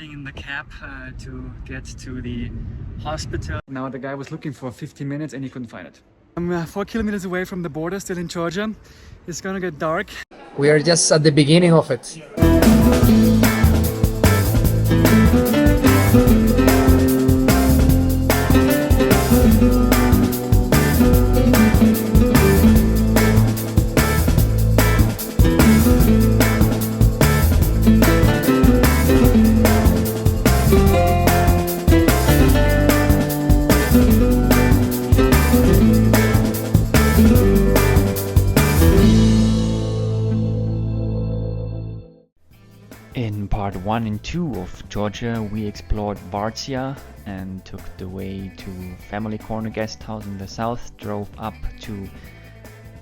getting in the cab to get to the hospital. Now the guy was looking for 50 minutes and he couldn't find it. I'm 4 kilometers away from the border, still in Georgia. It's gonna get dark. We are just at the beginning of it. In part 1 and 2 of Georgia, we explored Vartsia and took the way to Family Corner Guest House in the south, drove up to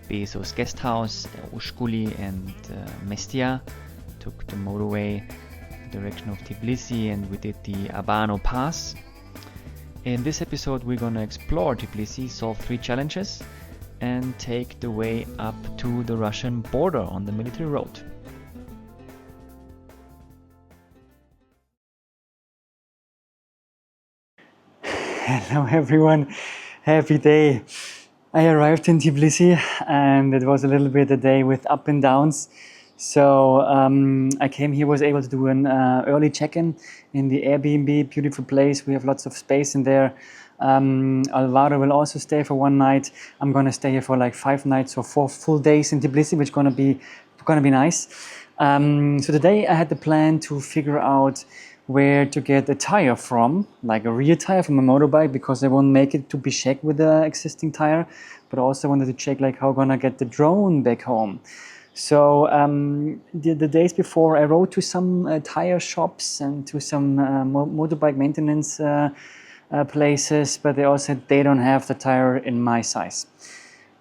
Bezos Guest House, Ushkuli and Mestia, took the motorway in the direction of Tbilisi, and we did the Abano Pass. In this episode we're gonna explore Tbilisi, solve 3 challenges and take the way up to the Russian border on the military road. Hello everyone, happy day. I arrived in Tbilisi and it was a little bit a day with up and downs. So I came here, was able to do an early check-in in the Airbnb, beautiful place. We have lots of space in there. Alvaro will also stay for 1 night. I'm gonna stay here for like 5 nights or 4 full days in Tbilisi, which gonna be nice. So today I had the plan to figure out where to get a tire from, like a rear tire from a motorbike, because I won't make it to Bishkek with the existing tire, but also wanted to check like how I'm gonna get the drone back home. So the days before I rode to some tire shops and to some motorbike maintenance places, but they all said they don't have the tire in my size.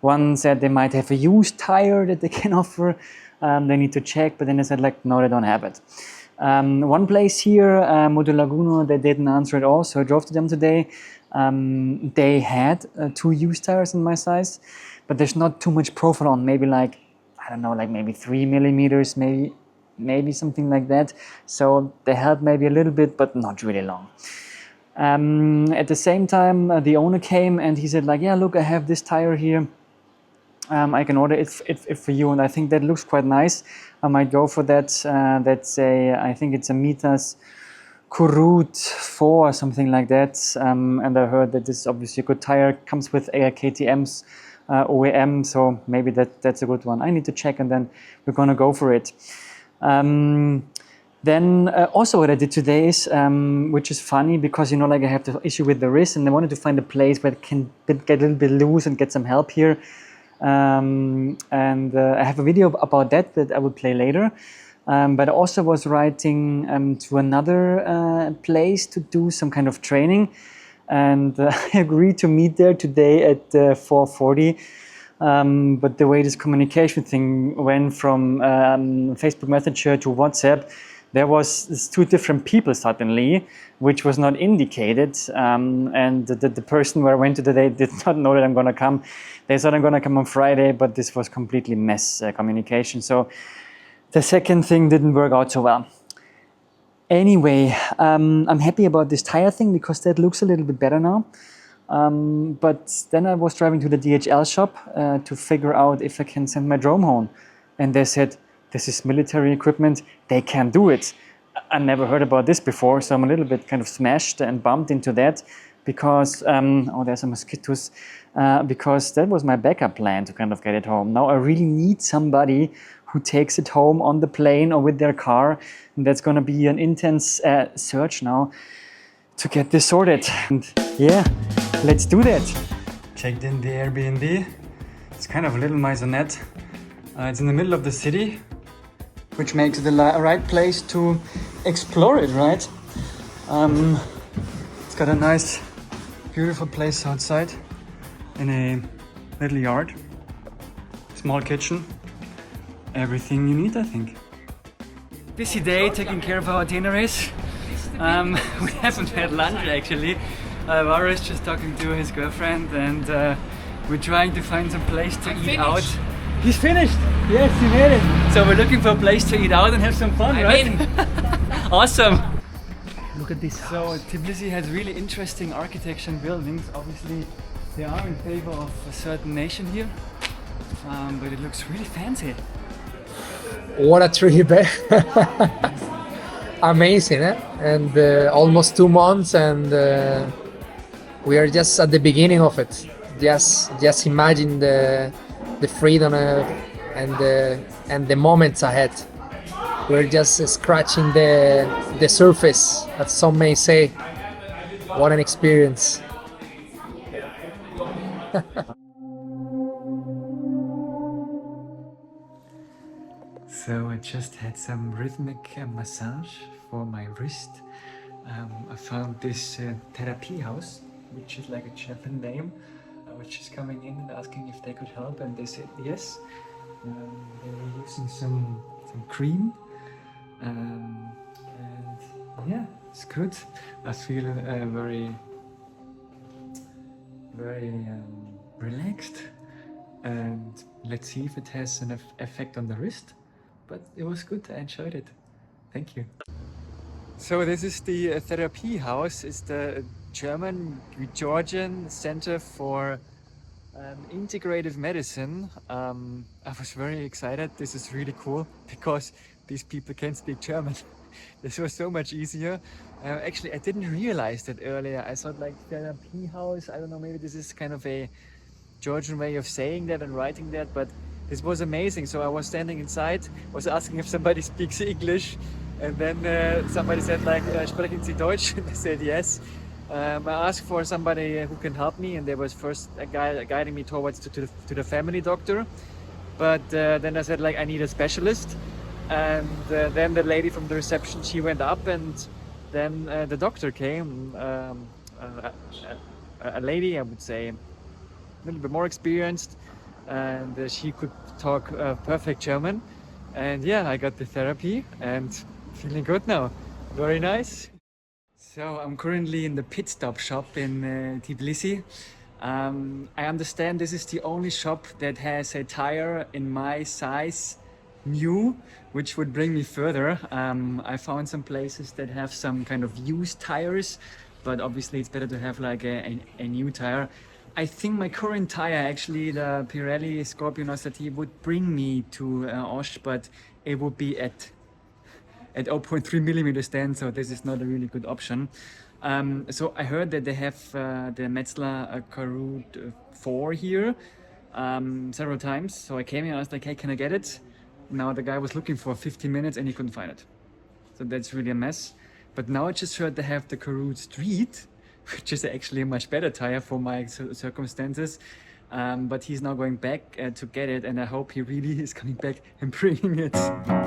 One said they might have a used tire that they can offer, they need to check, but then they said like, no, they don't have it. One place here, Moto Laguno, they didn't answer at all, so I drove to them today. They had 2 used tires in my size, but there's not too much profile on, maybe like, I don't know, like maybe 3 millimeters, maybe something like that. So they held maybe a little bit, but not really long. At the same time, the owner came and he said like, yeah, look, I have this tire here. I can order it for you, and I think that looks quite nice. I might go for that. That's I think it's a Mitas Kurut 4 or something like that. And I heard that this is obviously a good tire. Comes with KTM's OEM, so maybe that's a good one. I need to check, and then we're gonna go for it. Then also what I did today is, which is funny because, you know, like I have the issue with the wrist, and I wanted to find a place where it can get a little bit loose and get some help here. I have a video about that I will play later. But I also was writing to another place to do some kind of training, and I agreed to meet there today at 4:40. But the way this communication thing went from Facebook Messenger to WhatsApp, there was 2 different people suddenly, which was not indicated. And the person where I went to today did not know that I'm gonna come. They thought I'm gonna come on Friday, but this was completely mess communication. So the second thing didn't work out so well. Anyway, I'm happy about this tire thing because that looks a little bit better now. But then I was driving to the DHL shop to figure out if I can send my drone home. And they said, this is military equipment, they can't do it. I never heard about this before, so I'm a little bit kind of smashed and bumped into that because, oh, there's some mosquitoes, because that was my backup plan to kind of get it home. Now I really need somebody who takes it home on the plane or with their car, and that's gonna be an intense search now to get this sorted. And yeah, let's do that. Checked in the Airbnb. It's kind of a little maisonette. It's in the middle of the city, which makes it the right place to explore it, right? It's got a nice, beautiful place outside in a little yard. Small kitchen. Everything you need, I think. Busy day taking care of our itineraries. We haven't had lunch actually. Varo is just talking to his girlfriend, and we're trying to find some place to eat out. He's finished! Yes, he made it! So we're looking for a place to eat out and have some fun, right? Awesome! Look at this So Tbilisi has really interesting architecture and buildings. Obviously, they are in favor of a certain nation here, but it looks really fancy. What a trip, eh? Amazing, eh? And almost 2 months, and we are just at the beginning of it. Just imagine the freedom and the moments ahead. We're just scratching the surface, as some may say. What an experience. So I just had some rhythmic massage for my wrist. I found this therapy house, which is like a German name. I was just coming in and asking if they could help, and they said yes. They were using some cream, and yeah, it's good. I feel very relaxed, and let's see if it has an effect on the wrist. But it was good, I enjoyed it. Thank you. So this is the therapy house. It's the German-Georgian Center for Integrative Medicine. I was very excited. This is really cool because these people can speak German. This was so much easier. Actually, I didn't realize that earlier. I thought like therapy house, I don't know, maybe this is kind of a Georgian way of saying that and writing that, but this was amazing. So I was standing inside, was asking if somebody speaks English, and then somebody said like, sprechen Sie Deutsch? And I said yes. I asked for somebody who can help me, and there was first a guy guiding me towards to the family doctor. But then I said like, I need a specialist. And then the lady from the reception, she went up, and then the doctor came, a lady, I would say, a little bit more experienced, and she could talk perfect German. And yeah, I got the therapy and feeling good now. Very nice. So I'm currently in the pit stop shop in Tbilisi. I understand this is the only shop that has a tire in my size new, which would bring me further. I found some places that have some kind of used tires, but obviously it's better to have like a new tire. I think my current tire, actually the Pirelli Scorpion SRT, would bring me to Osh, but it would be at 0.3 millimeters then, so this is not a really good option. So I heard that they have the Metzler Karut 4 here several times. So I came here and I was like, hey, can I get it? Now the guy was looking for 15 minutes and he couldn't find it. So that's really a mess. But now I just heard they have the Karut Street, which is actually a much better tire for my circumstances. But he's now going back to get it, and I hope he really is coming back and bringing it.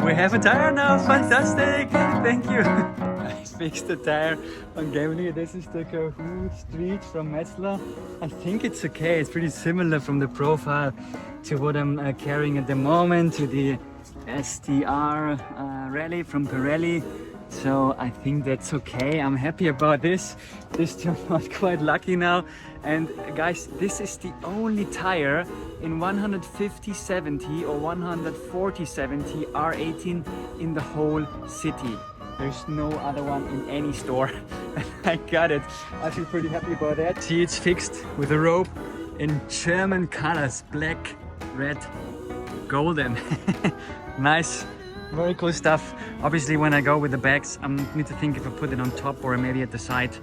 We have a tire now, fantastic! Thank you! I fixed the tire on Camely. This is the Karut Street from Metzler. I think it's okay, it's pretty similar from the profile to what I'm carrying at the moment, to the STR Rally from Pirelli. So I think that's okay. I'm happy about this. This turned out quite lucky now. And guys, this is the only tire in 150/70 or 140/70 R18 in the whole city. There's no other one in any store. I got it. I feel pretty happy about that. See, it's fixed with a rope in German colors, black, red, golden. Nice. Very cool stuff. Obviously, when I go with the bags, I need to think if I put it on top or maybe at the side.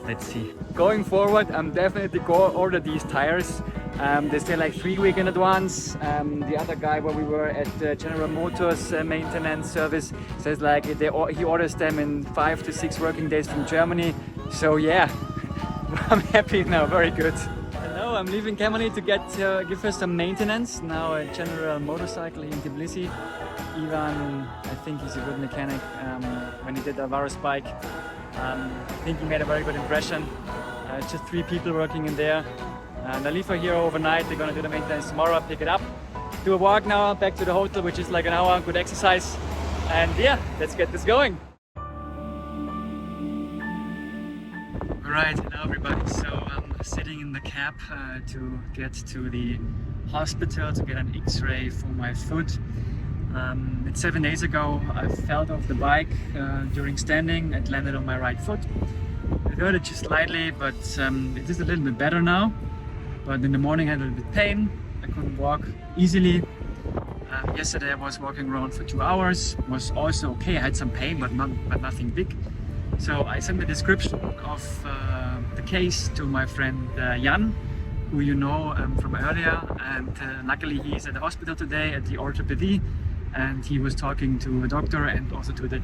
Let's see. Going forward, I'm definitely go order these tires. They say like 3 weeks in advance. The other guy where we were at General Motors maintenance service says like he orders them in 5 to 6 working days from Germany. So yeah, I'm happy now. Very good. Hello, I'm leaving Camely to give her some maintenance. Now a General Motorcycle in Tbilisi. Ivan, I think he's a good mechanic. When he did the Varus bike, I think he made a very good impression. Just 3 people working in there. And I leave her here overnight. They're gonna do the maintenance tomorrow, pick it up. Do a walk now back to the hotel, which is like an hour, good exercise. And yeah, let's get this going. Alright, hello everybody. So I'm sitting in the cab to get to the hospital to get an X-ray for my foot. It's 7 days ago. I fell off the bike during standing. It landed on my right foot. It hurt just slightly, but it is a little bit better now. But in the morning I had a little bit pain. I couldn't walk easily. Yesterday I was walking around for 2 hours. Was also okay. I had some pain, but nothing big. So I sent the description of the case to my friend Jan, who you know from earlier, and luckily he's at the hospital today at the orthopedy, and he was talking to a doctor and also to the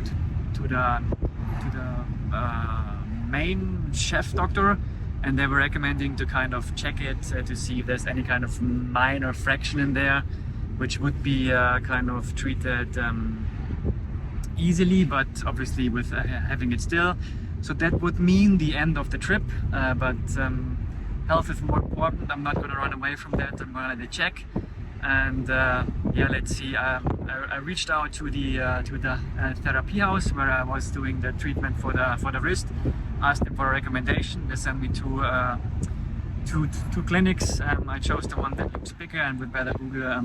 main chef doctor, and they were recommending to kind of check it to see if there's any kind of minor fraction in there, which would be kind of treated easily, but obviously with having it still. So that would mean the end of the trip, but health is more important. I'm not going to run away from that. I'm going to let it check, and yeah, let's see. I reached out to the therapy house where I was doing the treatment for the wrist. Asked them for a recommendation. They sent me to two clinics. I chose the one that looks bigger and with better Google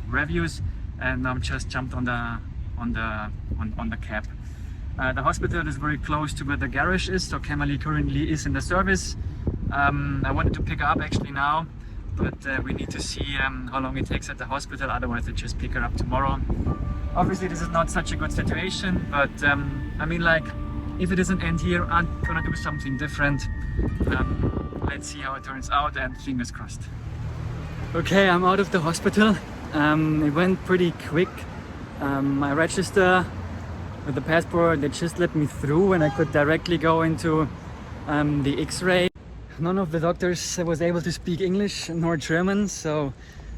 reviews, and I'm just jumped on the cab. The hospital is very close to where the garage is, so Camely currently is in the service. I wanted to pick her up actually now, but we need to see how long it takes at the hospital, otherwise I just pick her up tomorrow. Obviously this is not such a good situation, but I mean, like, if it doesn't end here, I'm gonna do something different. Let's see how it turns out, and fingers crossed. Okay, I'm out of the hospital. It went pretty quick. I registered with the passport. They just let me through and I could directly go into the X-ray. None of the doctors was able to speak English nor German, so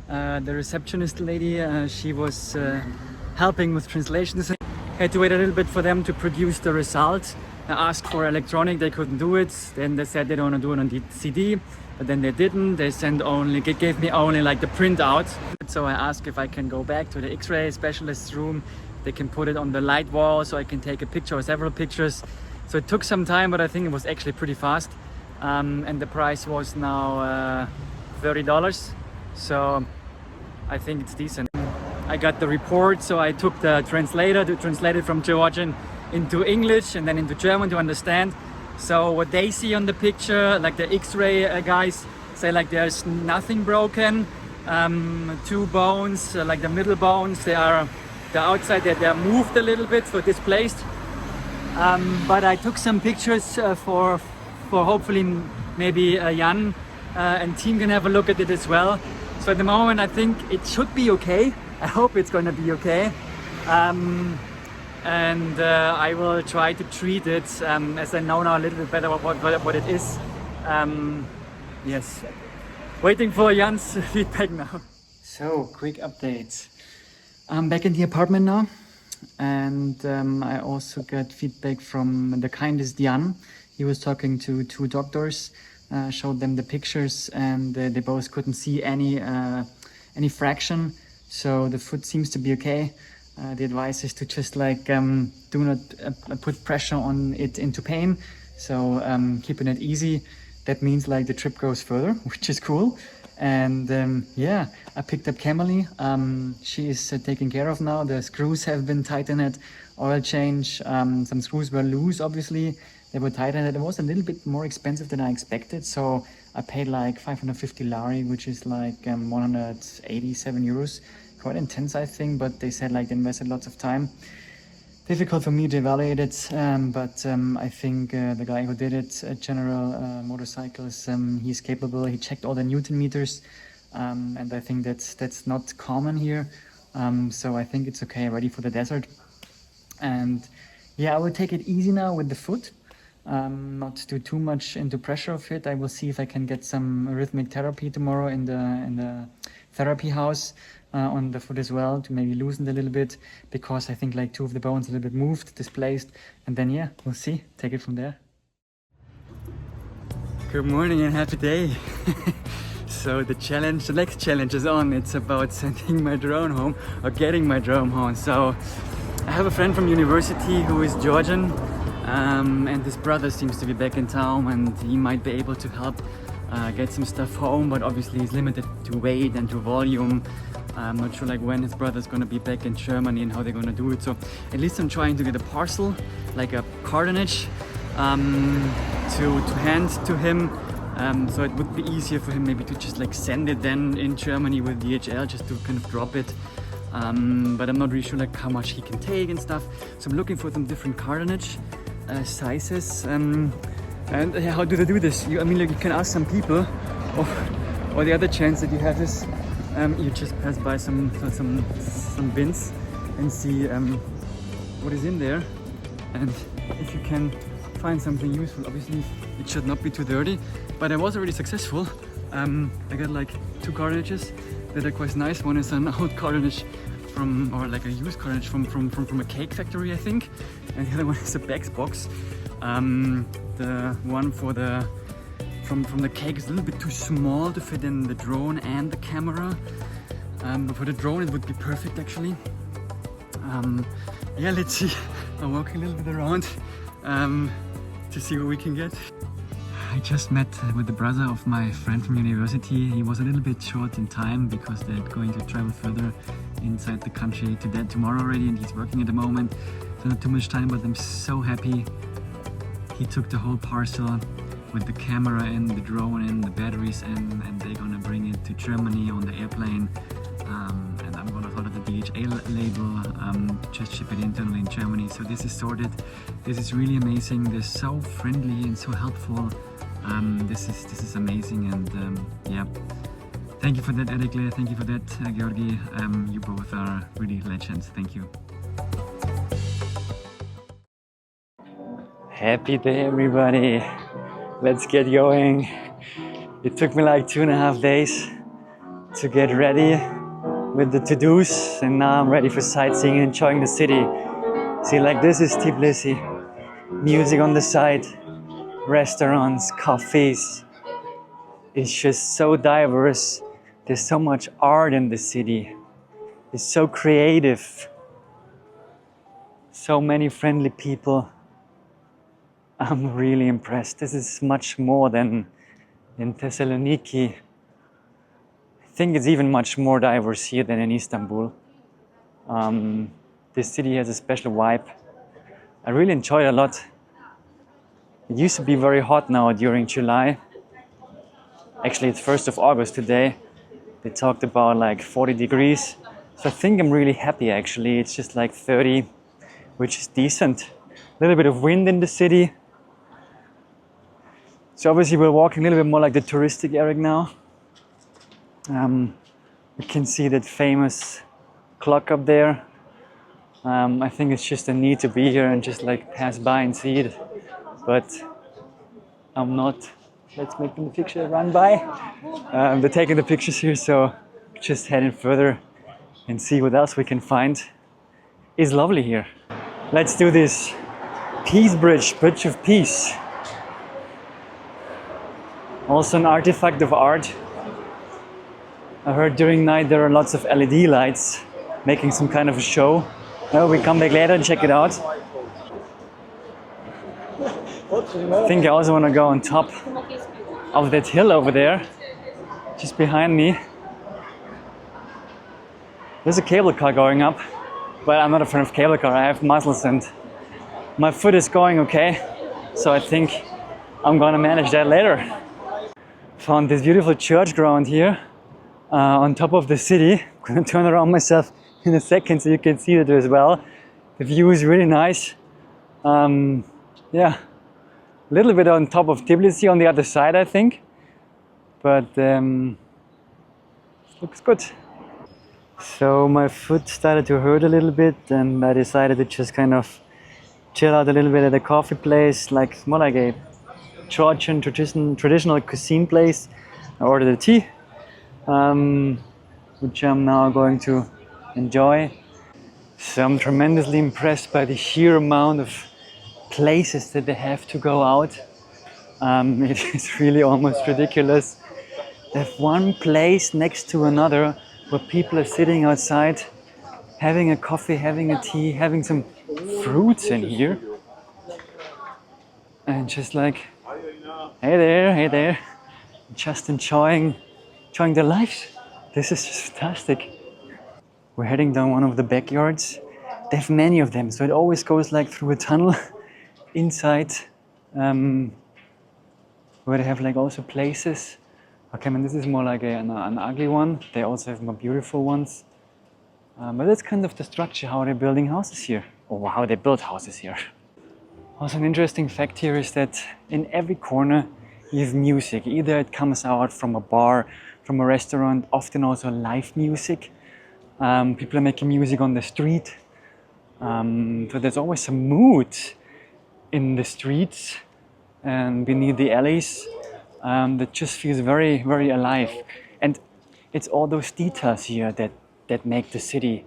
the receptionist lady, she was helping with translations. Had to wait a little bit for them to produce the result. I asked for electronic, they couldn't do it. Then they said they don't want to do it on the CD, but then they didn't. They gave me only like the printout. So I asked if I can go back to the X-ray specialist's room. They can put it on the light wall so I can take a picture or several pictures. So it took some time, but I think it was actually pretty fast. And the price was now $30. So I think it's decent. I got the report, so I took the translator to translate it from Georgian into English and then into German to understand. So what they see on the picture, like the X-ray guys say, like there's nothing broken. 2 bones, like the middle bones, they're outside, they're moved a little bit, so displaced. But I took some pictures for hopefully maybe Jan and team can have a look at it as well. So at the moment I think it should be okay. I hope it's going to be okay. And I will try to treat it as I know now a little bit better what it is. Yes, waiting for Jan's feedback now. So, quick update. I'm back in the apartment now, and I also got feedback from the kindest Jan. He was talking to 2 doctors, showed them the pictures, and they both couldn't see any fraction. So the foot seems to be okay. The advice is to just like do not put pressure on it into pain. So keeping it easy. That means like the trip goes further, which is cool. And yeah, I picked up Camely. She is taken care of now. The screws have been tightened, oil change. Some screws were loose, obviously. They were tightened. It was a little bit more expensive than I expected. So I paid like 550 lari, which is like 187 euros. Quite intense, I think, but they said like they invested lots of time. Difficult for me to evaluate it, but I think the guy who did it at General Motorcycles, he's capable. He checked all the Newton meters, and I think that's not common here. So I think it's okay, ready for the desert. And yeah, I will take it easy now with the foot. Not do too much into pressure of it. I will see if I can get some rhythmic therapy tomorrow in the therapy house on the foot as well, to maybe loosen it a little bit, because I think like 2 of the bones a little bit moved, displaced, and then yeah, we'll see, take it from there. Good morning and happy day. So the next challenge is on. It's about sending my drone home, or getting my drone home. So I have a friend from university who is Georgian, and his brother seems to be back in town, and he might be able to help get some stuff home, but obviously he's limited to weight and to volume. I'm not sure like when his brother's gonna be back in Germany and how they're gonna do it. So at least I'm trying to get a parcel, like a cartonnage, to hand to him. So it would be easier for him maybe to just like send it then in Germany with DHL, just to kind of drop it. But I'm not really sure like how much he can take and stuff. So I'm looking for some different cartonnage sizes. And how do they do this? I mean, like, you can ask some people, or the other chance that you have is you just pass by some bins and see what is in there, and if you can find something useful. Obviously, it should not be too dirty, but I was already successful. I got like 2 cartonages that are quite nice. One is an old cartonage or like a used cartonage from a cake factory, I think, and the other one is a bags box. The one from the cake is a little bit too small to fit in the drone and the camera. But for the drone it would be perfect actually. Yeah, let's see. I'm walking a little bit around to see what we can get. I just met with the brother of my friend from university. He was a little bit short in time because they're going to travel further inside the country tomorrow already, and he's working at the moment, so not too much time, but I'm so happy. He took the whole parcel with the camera and the drone and the batteries, and they're gonna bring it to Germany on the airplane. And I'm gonna follow the DHL label, just ship it internally in Germany. So this is sorted. This is really amazing. They're so friendly and so helpful. This is amazing, and yeah. Thank you for that, Erikle. Thank you for that, Georgi. You both are really legends. Thank you. Happy day, everybody. Let's get going. It took me like 2.5 days to get ready with the to-dos, and now I'm ready for sightseeing and enjoying the city. See, like, this is Tbilisi. Music on the side, restaurants, cafes. It's just so diverse. There's so much art in the city. It's so creative. So many friendly people. I'm really impressed. This is much more than in Thessaloniki. I think it's even much more diverse here than in Istanbul. This city has a special vibe. I really enjoy it a lot. It used to be very hot now during July. Actually, it's 1st of August today. They talked about like 40 degrees. So I think I'm really happy actually. It's just like 30, which is decent. A little bit of wind in the city. So obviously we're walking a little bit more like the touristic area now. We can see that famous clock up there. I think it's just a need to be here and just like pass by and see it. But I'm not. Let's make the picture run by. They're taking the pictures here, so just heading further and see what else we can find. It's lovely here. Let's do this. Peace Bridge, Bridge of Peace. Also an artifact of art. I heard during night there are lots of LED lights making some kind of a show. We come back later and check it out. I think I also want to go on top of that hill over there, just behind me. There's a cable car going up, but I'm not a fan of cable car. I have muscles and my foot is going okay, so I think I'm gonna manage that later. Found this beautiful church ground here on top of the city. I'm gonna turn around myself in a second so you can see it as well. The view is really nice. Yeah, a little bit on top of Tbilisi on the other side, I think, but looks good. So my foot started to hurt a little bit, and I decided to just kind of chill out a little bit at a coffee place, like more like a Georgian traditional cuisine place. I ordered a tea, which I'm now going to enjoy. So I'm tremendously impressed by the sheer amount of places that they have to go out. It is really almost ridiculous. They have one place next to another where people are sitting outside, having a coffee, having a tea, having some fruits in here, and just like, hey there, just enjoying their lives. This is just fantastic. We're heading down one of the backyards. They have many of them, so it always goes like through a tunnel inside, where they have like also places. Okay, man, this is more like an ugly one. They also have more beautiful ones. But that's kind of the structure, how they're building houses here, or how they build houses here. Also, an interesting fact here is that in every corner you have music. Either it comes out from a bar, from a restaurant, often also live music. People are making music on the street. So there's always some mood in the streets and beneath the alleys that just feels very, very alive. And it's all those details here that make the city.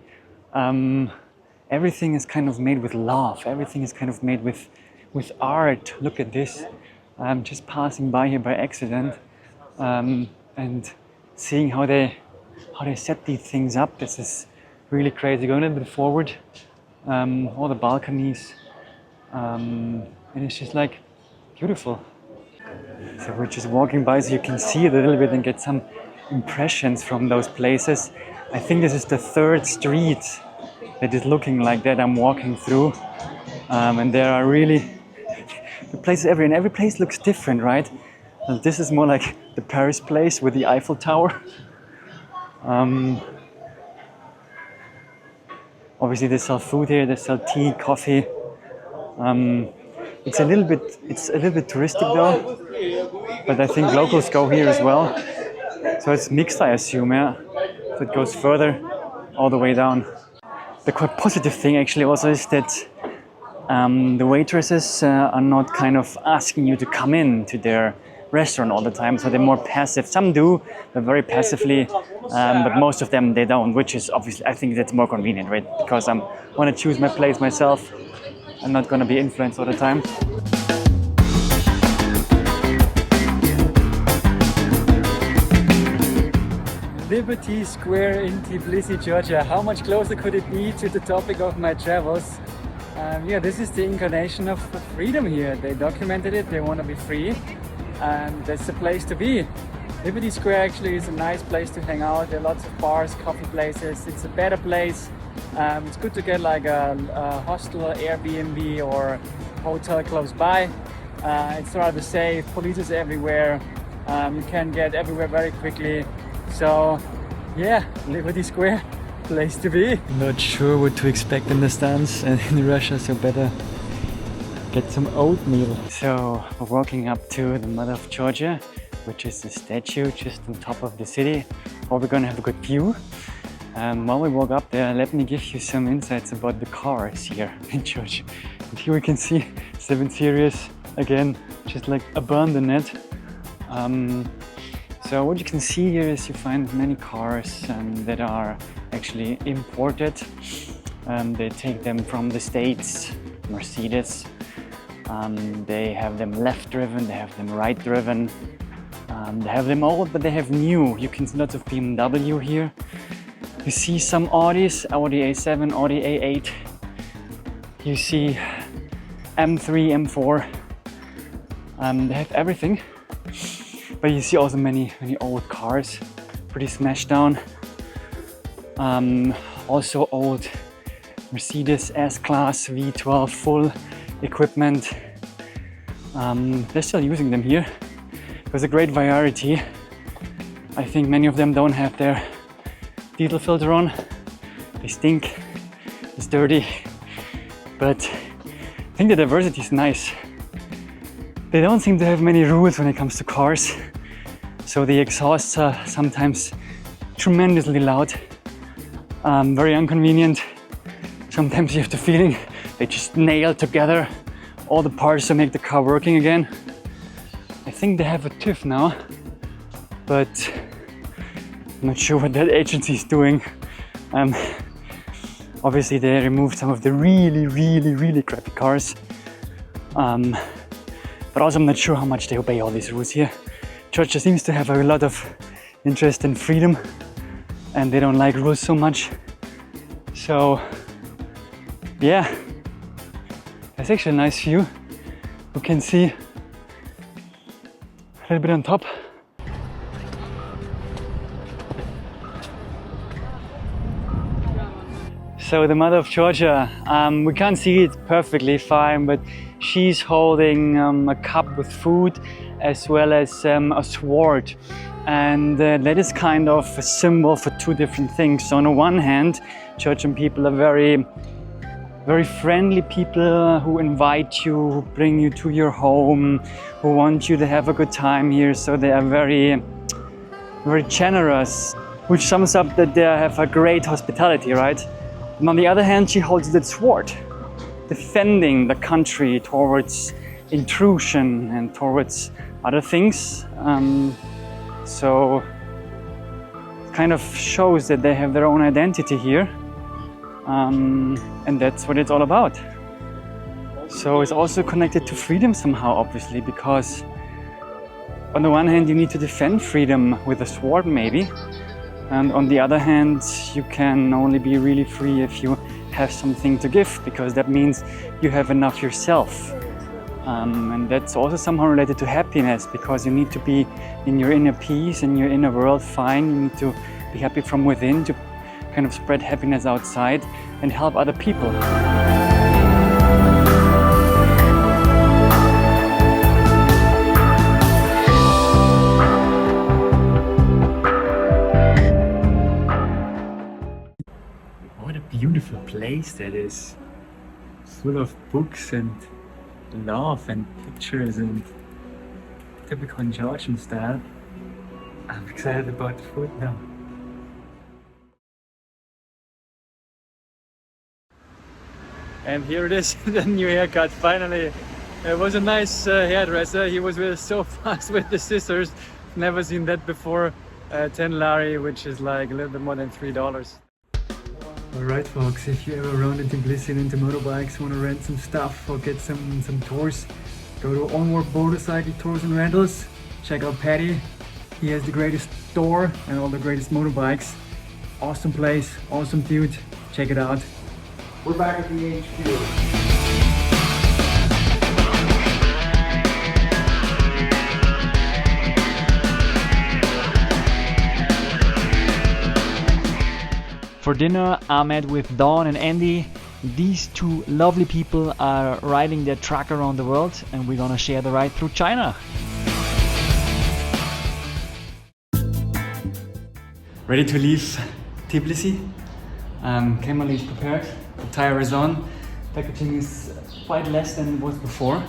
Everything is kind of made with love. Everything is kind of made with art. Look at this. I'm just passing by here by accident and seeing how they set these things up. This is really crazy. Going a little bit forward, all the balconies, and it's just like beautiful. So we're just walking by so you can see it a little bit and get some impressions from those places. I think this is the third street that is looking like that I'm walking through, and there are really the places everywhere, and every place looks different, right? And this is more like the Paris place with the Eiffel Tower. Obviously they sell food here, they sell tea, coffee. It's a little bit touristic though, but I think locals go here as well. So it's mixed, I assume, yeah. So it goes further all the way down. The quite positive thing actually also is that the waitresses are not kind of asking you to come in to their restaurant all the time, so they're more passive. Some do, but very passively, but most of them they don't, which is obviously, I think that's more convenient, right? Because I want to choose my place myself. I'm not going to be influenced all the time. Liberty Square in Tbilisi, Georgia. How much closer could it be to the topic of my travels? Yeah, this is the incarnation of freedom here. They documented it, they want to be free, and that's the place to be. Liberty Square actually is a nice place to hang out. There are lots of bars, coffee places. It's a better place. It's good to get like a hostel, Airbnb or hotel close by. It's rather safe, police is everywhere. You can get everywhere very quickly. So yeah, Liberty Square, place to be. Not sure what to expect in the stands in Russia, so better get some oatmeal. So we're walking up to the Mother of Georgia, which is the statue just on top of the city. Or we're gonna have a good view. While we walk up there, let me give you some insights about the cars here in Georgia. And here we can see 7 Series again, just like abandoned. So what you can see here is you find many cars that are actually imported. They take them from the States, Mercedes. They have them left driven, they have them right driven. They have them old, but they have new. You can see lots of BMW here. You see some Audis, Audi A7, Audi A8. You see M3, M4. They have everything. But you see also many old cars, pretty smashed down. Also old Mercedes S-Class V12 full equipment. They're still using them here. There's a great variety. I think many of them don't have their diesel filter on. They stink, it's dirty, but I think the diversity is nice. They don't seem to have many rules when it comes to cars, so the exhausts are sometimes tremendously loud, very inconvenient. Sometimes you have the feeling they just nail together all the parts to make the car working again. I think they have a TÜV now, but I'm not sure what that agency is doing. Obviously they removed some of the really crappy cars. But also I'm not sure how much they obey all these rules here. Georgia seems to have a lot of interest in freedom and they don't like rules so much. So yeah, that's actually a nice view. You can see a little bit on top. So the mother of Georgia, we can't see it perfectly fine, but she's holding a cup with food as well as a sword. And that is kind of a symbol for two different things. So on the one hand, Georgian people are very friendly people who invite you, who bring you to your home, who want you to have a good time here. So they are very generous, which sums up that they have a great hospitality, right? And on the other hand, she holds that sword, defending the country towards intrusion and towards other things. So it kind of shows that they have their own identity here. And that's what it's all about. So it's also connected to freedom somehow, obviously, because on the one hand you need to defend freedom with a sword maybe, and on the other hand you can only be really free if you have something to give, because that means you have enough yourself. And that's also somehow related to happiness, because you need to be in your inner peace, in your inner world fine. You need to be happy from within to kind of spread happiness outside and help other people. What a beautiful place that is. Full of books and love and pictures and typical Georgian style. I'm excited about the food now. And here it is, the new haircut, finally. It was a nice hairdresser. He was so fast with the scissors. Never seen that before. 10 lari, which is like a little bit more than $3. Alright folks, if you're ever around in Tbilisi and into motorbikes, want to rent some stuff or get some tours, go to Onward motorcycle tours and rentals. Check out Paddy. He has the greatest store and all the greatest motorbikes. Awesome place, awesome dude. Check it out. We're back at the HQ. For dinner, I met with Dawn and Andy. These two lovely people are riding their truck around the world, and we're gonna share the ride through China. Ready to leave Tbilisi? Camely is prepared, the Tyre is on. Packaging is quite less than it was before.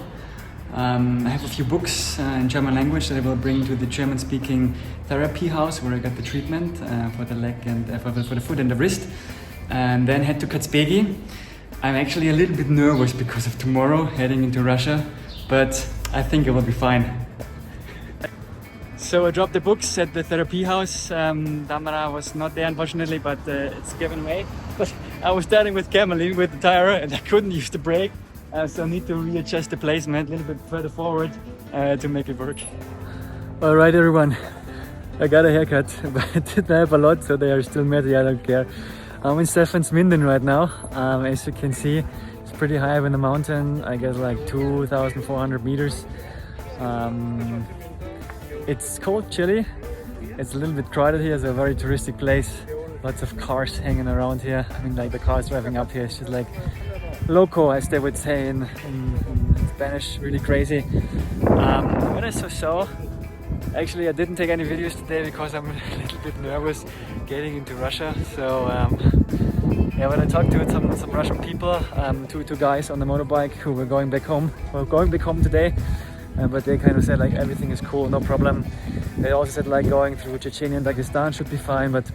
I have a few books in German language that I will bring to the German-speaking therapy house where I got the treatment for the leg and for the foot and the wrist. And then head to Kazbegi. I'm actually a little bit nervous because of tomorrow heading into Russia, but I think it will be fine. So I dropped the books at the therapy house. Damara was not there unfortunately, but it's given away. But I was starting with Camely with the Tyre and I couldn't use the brake. So I need to readjust the placement a little bit further forward to make it work. Alright everyone, I got a haircut, but I didn't have a lot, so they are still messy, I don't care. I'm in Stepantsminda right now. As you can see, it's pretty high up in the mountain, I guess like 2,400 meters. It's cold, chilly, it's a little bit crowded here, it's a very touristic place. Lots of cars hanging around here. I mean, like the cars driving up here, it's just like loco, as they would say in Spanish, really crazy. The weather's so. Actually, I didn't take any videos today because I'm a little bit nervous getting into Russia. So yeah, when I talked to some Russian people, two guys on the motorbike who were going back home. Well, going back home today, but they kind of said like everything is cool, no problem. They also said like going through Chechnya and Dagestan should be fine, but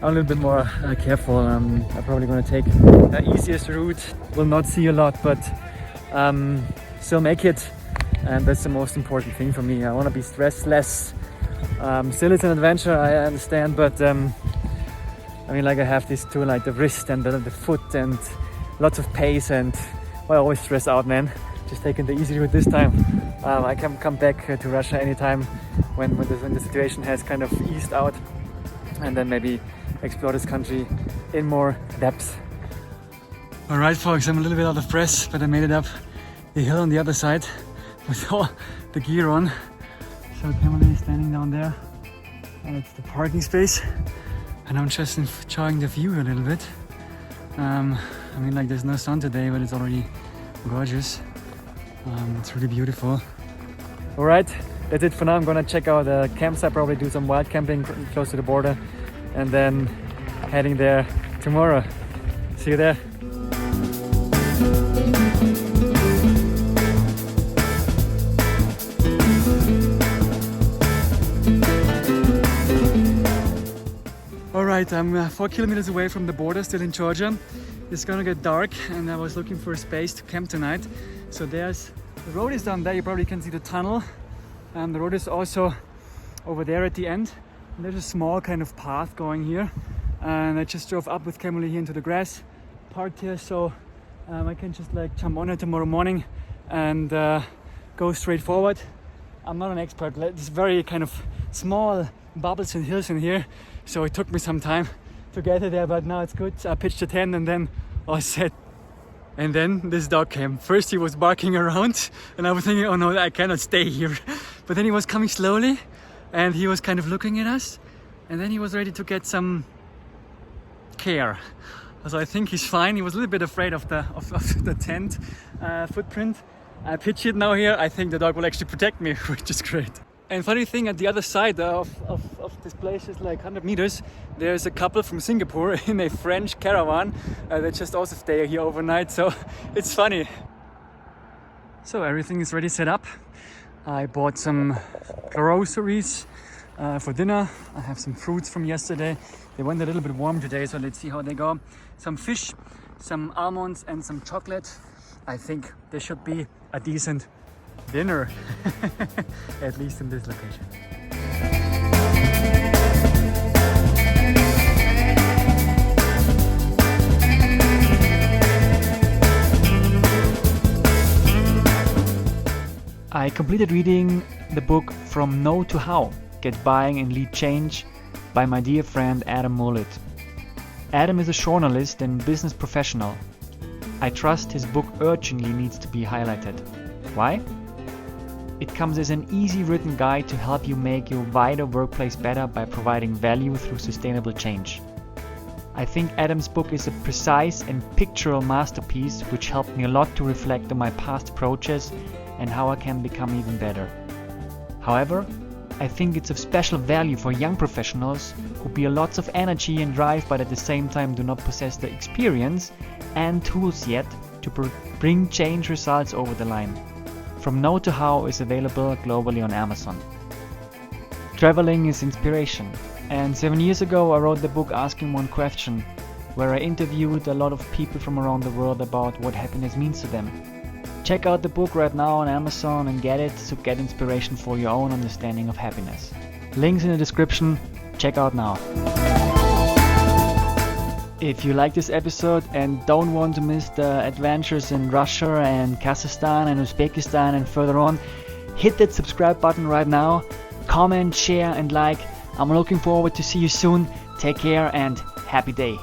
I'm a little bit more careful. I'm probably going to take the easiest route. Will not see a lot, but still make it. And that's the most important thing for me. I want to be stressless. Still, it's an adventure, I understand, but I mean, like I have these two, like the wrist and the foot and lots of pace, and well, I always stress out, man. Just taking the easy route this time. I can come back to Russia anytime when the situation has kind of eased out, and then maybe explore this country in more depth. Alright folks, I'm a little bit out of breath, but I made it up the hill on the other side with all the gear on. So Camely is standing down there, and it's the parking space, and I'm just enjoying the view a little bit. I mean, like, there's no sun today, but it's already gorgeous. It's really beautiful. All right, that's it for now. I'm gonna check out the campsite, probably do some wild camping close to the border, and then heading there tomorrow. See you there. Alright, I'm 4 kilometers away from the border, still in Georgia. It's gonna get dark and I was looking for a space to camp tonight. So the road is down there, you probably can see the tunnel. And the road is also over there at the end. And there's a small kind of path going here. And I just drove up with Camely here into the grass, parked here, so I can just like jump on it tomorrow morning and go straight forward. I'm not an expert, there's very kind of small bubbles and hills in here, so it took me some time to get it there, but now it's good. I pitched a tent and then all set. And then this dog came. First he was barking around and I was thinking, oh no, I cannot stay here. But then he was coming slowly and he was kind of looking at us and then he was ready to get some care. So I think he's fine. He was a little bit afraid of the tent footprint. I pitch it now here. I think the dog will actually protect me, which is great. And funny thing, at the other side of this place is like 100 meters. There's a couple from Singapore in a French caravan. They just also stay here overnight, so it's funny. So everything is ready set up. I bought some groceries for dinner. I have some fruits from yesterday. They went a little bit warm today, so let's see how they go. Some fish, some almonds and some chocolate. I think there should be a decent dinner, at least in this location. I completed reading the book From Know to How, Get Buying and Lead Change by my dear friend Adam Mullet. Adam is a journalist and business professional. I trust his book urgently needs to be highlighted. Why? It comes as an easy written guide to help you make your wider workplace better by providing value through sustainable change. I think Adam's book is a precise and pictorial masterpiece which helped me a lot to reflect on my past approaches and how I can become even better. However, I think it's of special value for young professionals who bear lots of energy and drive but at the same time do not possess the experience and tools yet to bring change results over the line. From Know to How is available globally on Amazon. Traveling is inspiration, and 7 years ago I wrote the book Asking One Question, where I interviewed a lot of people from around the world about what happiness means to them. Check out the book right now on Amazon and get it to get inspiration for your own understanding of happiness. Links in the description, check out now. If you like this episode and don't want to miss the adventures in Russia and Kazakhstan and Uzbekistan and further on, hit that subscribe button right now, comment, share and like. I'm looking forward to see you soon. Take care and happy day.